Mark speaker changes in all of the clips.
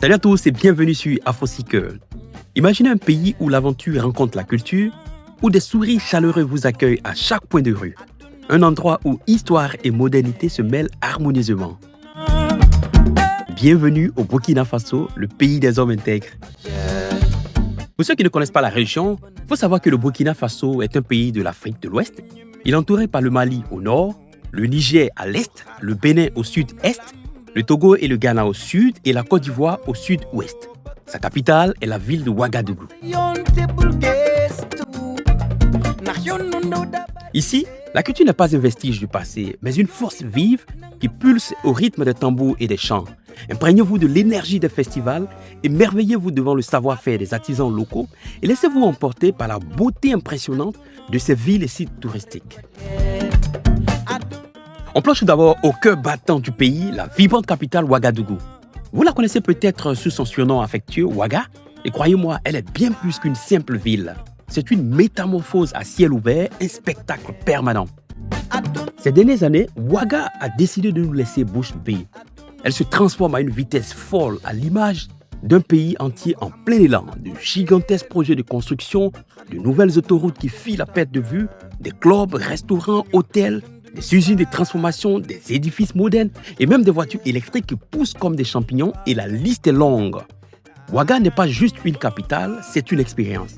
Speaker 1: Salut à tous et bienvenue sur AfroSeeker. Imaginez un pays où l'aventure rencontre la culture, où des sourires chaleureux vous accueillent à chaque point de rue. Un endroit où histoire et modernité se mêlent harmonieusement. Bienvenue au Burkina Faso, le pays des hommes intègres. Pour ceux qui ne connaissent pas la région, il faut savoir que le Burkina Faso est un pays de l'Afrique de l'Ouest. Il est entouré par le Mali au nord, le Niger à l'est, le Bénin au sud-est, le Togo et le Ghana au sud et la Côte d'Ivoire au sud-ouest. Sa capitale est la ville de Ouagadougou. Ici, la culture n'est pas un vestige du passé, mais une force vive qui pulse au rythme des tambours et des chants. Imprégnez-vous de l'énergie des festivals, émerveillez-vous devant le savoir-faire des artisans locaux et laissez-vous emporter par la beauté impressionnante de ces villes et sites touristiques. On plonge tout d'abord au cœur battant du pays, la vibrante capitale Ouagadougou. Vous la connaissez peut-être sous son surnom affectueux Ouaga, et croyez-moi, elle est bien plus qu'une simple ville. C'est une métamorphose à ciel ouvert, un spectacle permanent. Ces dernières années, Ouaga a décidé de nous laisser bouche bée. Elle se transforme à une vitesse folle à l'image d'un pays entier en plein élan, de gigantesques projets de construction, de nouvelles autoroutes qui filent à perte de vue, des clubs, restaurants, hôtels, des usines de transformation, des édifices modernes et même des voitures électriques qui poussent comme des champignons et la liste est longue. Ouaga n'est pas juste une capitale, c'est une expérience.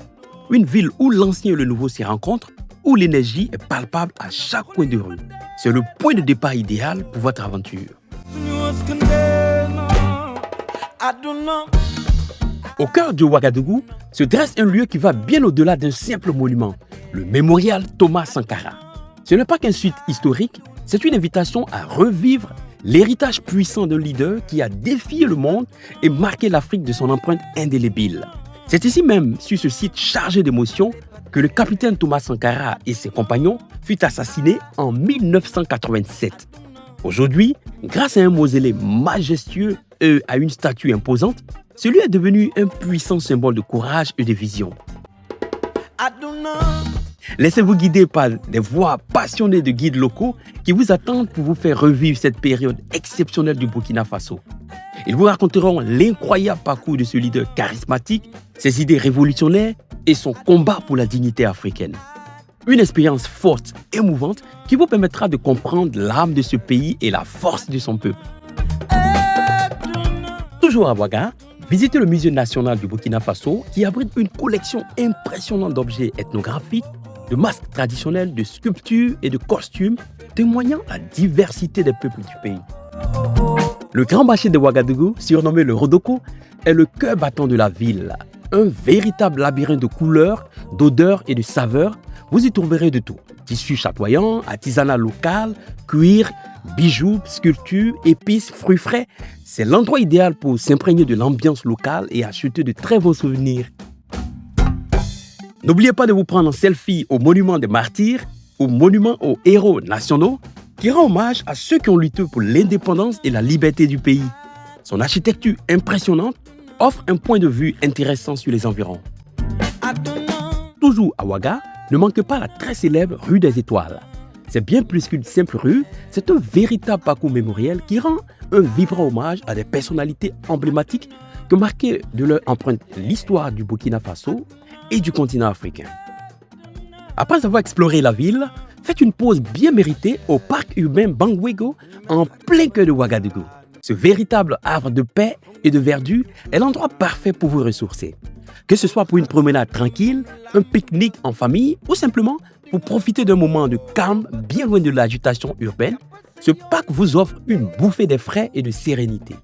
Speaker 1: Une ville où l'ancien et le nouveau s'y rencontrent, où l'énergie est palpable à chaque coin de rue. C'est le point de départ idéal pour votre aventure. Au cœur de Ouagadougou se dresse un lieu qui va bien au-delà d'un simple monument, le mémorial Thomas Sankara. Ce n'est pas qu'un site historique, c'est une invitation à revivre l'héritage puissant d'un leader qui a défié le monde et marqué l'Afrique de son empreinte indélébile. C'est ici même, sur ce site chargé d'émotions, que le capitaine Thomas Sankara et ses compagnons furent assassinés en 1987. Aujourd'hui, grâce à un mausolée majestueux et à une statue imposante, celui est devenu un puissant symbole de courage et de vision. Laissez-vous guider par des voix passionnées de guides locaux qui vous attendent pour vous faire revivre cette période exceptionnelle du Burkina Faso. Ils vous raconteront l'incroyable parcours de ce leader charismatique, ses idées révolutionnaires et son combat pour la dignité africaine. Une expérience forte, émouvante, qui vous permettra de comprendre l'âme de ce pays et la force de son peuple. Toujours à Ouaga, visitez le Musée national du Burkina Faso qui abrite une collection impressionnante d'objets ethnographiques, de masques traditionnels, de sculptures et de costumes, témoignant la diversité des peuples du pays. Le grand marché de Ouagadougou, surnommé le Rodoko, est le cœur battant de la ville. Un véritable labyrinthe de couleurs, d'odeurs et de saveurs. Vous y trouverez de tout. Tissus chatoyants, artisanat local, cuir, bijoux, sculptures, épices, fruits frais. C'est l'endroit idéal pour s'imprégner de l'ambiance locale et acheter de très bons souvenirs. N'oubliez pas de vous prendre en selfie au monument des martyrs, au monument aux héros nationaux, qui rend hommage à ceux qui ont lutté pour l'indépendance et la liberté du pays. Son architecture impressionnante offre un point de vue intéressant sur les environs. Toujours à Ouaga, ne manquez pas la très célèbre rue des Étoiles. C'est bien plus qu'une simple rue, c'est un véritable parcours mémoriel qui rend un vibrant hommage à des personnalités emblématiques qui ont marqué de leur empreinte l'histoire du Burkina Faso et du continent africain. Après avoir exploré la ville, faites une pause bien méritée au parc urbain Bangwego en plein cœur de Ouagadougou. Ce véritable havre de paix et de verdure est l'endroit parfait pour vous ressourcer. Que ce soit pour une promenade tranquille, un pique-nique en famille ou simplement pour profiter d'un moment de calme bien loin de l'agitation urbaine, ce parc vous offre une bouffée d'air frais et de sérénité.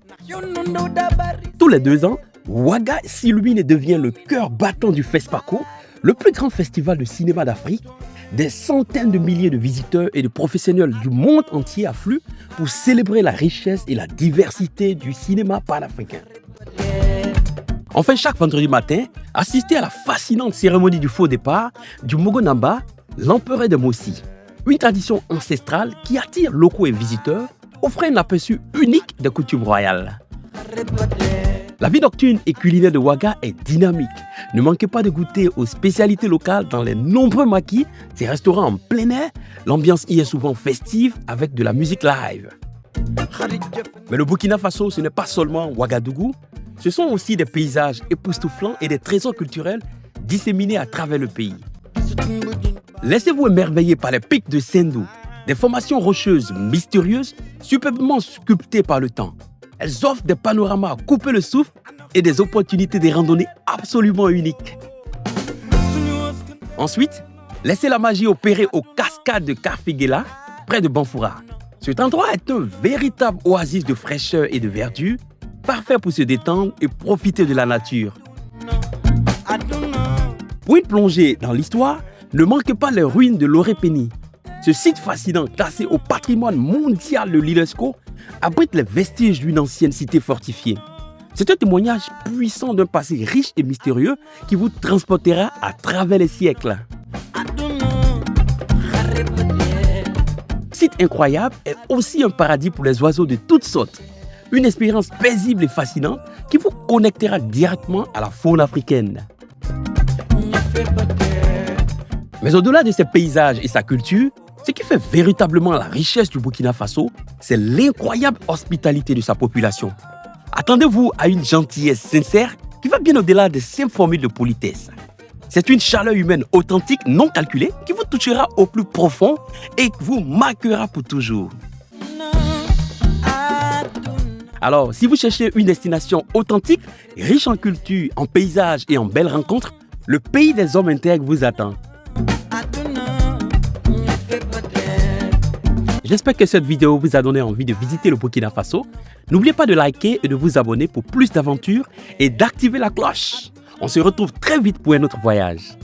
Speaker 1: Tous les 2 ans, Ouaga s'illumine et devient le cœur battant du FESPACO, le plus grand festival de cinéma d'Afrique. Des centaines de milliers de visiteurs et de professionnels du monde entier affluent pour célébrer la richesse et la diversité du cinéma panafricain. Enfin, chaque vendredi matin, assistez à la fascinante cérémonie du faux départ du Mogonamba, l'empereur des Mossi. Une tradition ancestrale qui attire locaux et visiteurs, offrant un aperçu unique des coutumes royales. La vie nocturne et culinaire de Ouaga est dynamique. Ne manquez pas de goûter aux spécialités locales dans les nombreux maquis, ces restaurants en plein air. L'ambiance y est souvent festive avec de la musique live. Mais le Burkina Faso, ce n'est pas seulement Ouagadougou. Ce sont aussi des paysages époustouflants et des trésors culturels disséminés à travers le pays. Laissez-vous émerveiller par les pics de Sendou, des formations rocheuses mystérieuses, superbement sculptées par le temps. Elles offrent des panoramas à couper le souffle et des opportunités de randonnée absolument uniques. Ensuite, laissez la magie opérer aux cascades de Karfigela, près de Banfoura. Cet endroit est un véritable oasis de fraîcheur et de verdure, parfait pour se détendre et profiter de la nature. Pour une plongée dans l'histoire, ne manquez pas les ruines de l'Orépénie. Ce site fascinant, classé au patrimoine mondial de l'UNESCO, abrite les vestiges d'une ancienne cité fortifiée. C'est un témoignage puissant d'un passé riche et mystérieux qui vous transportera à travers les siècles. Site incroyable est aussi un paradis pour les oiseaux de toutes sortes. Une expérience paisible et fascinante qui vous connectera directement à la faune africaine. Mais au-delà de ses paysages et sa culture, ce qui fait véritablement la richesse du Burkina Faso, c'est l'incroyable hospitalité de sa population. Attendez-vous à une gentillesse sincère qui va bien au-delà des simples formules de politesse. C'est une chaleur humaine authentique, non calculée, qui vous touchera au plus profond et vous marquera pour toujours. Alors, si vous cherchez une destination authentique, riche en culture, en paysages et en belles rencontres, le pays des hommes intègres vous attend. J'espère que cette vidéo vous a donné envie de visiter le Burkina Faso. N'oubliez pas de liker et de vous abonner pour plus d'aventures et d'activer la cloche. On se retrouve très vite pour un autre voyage.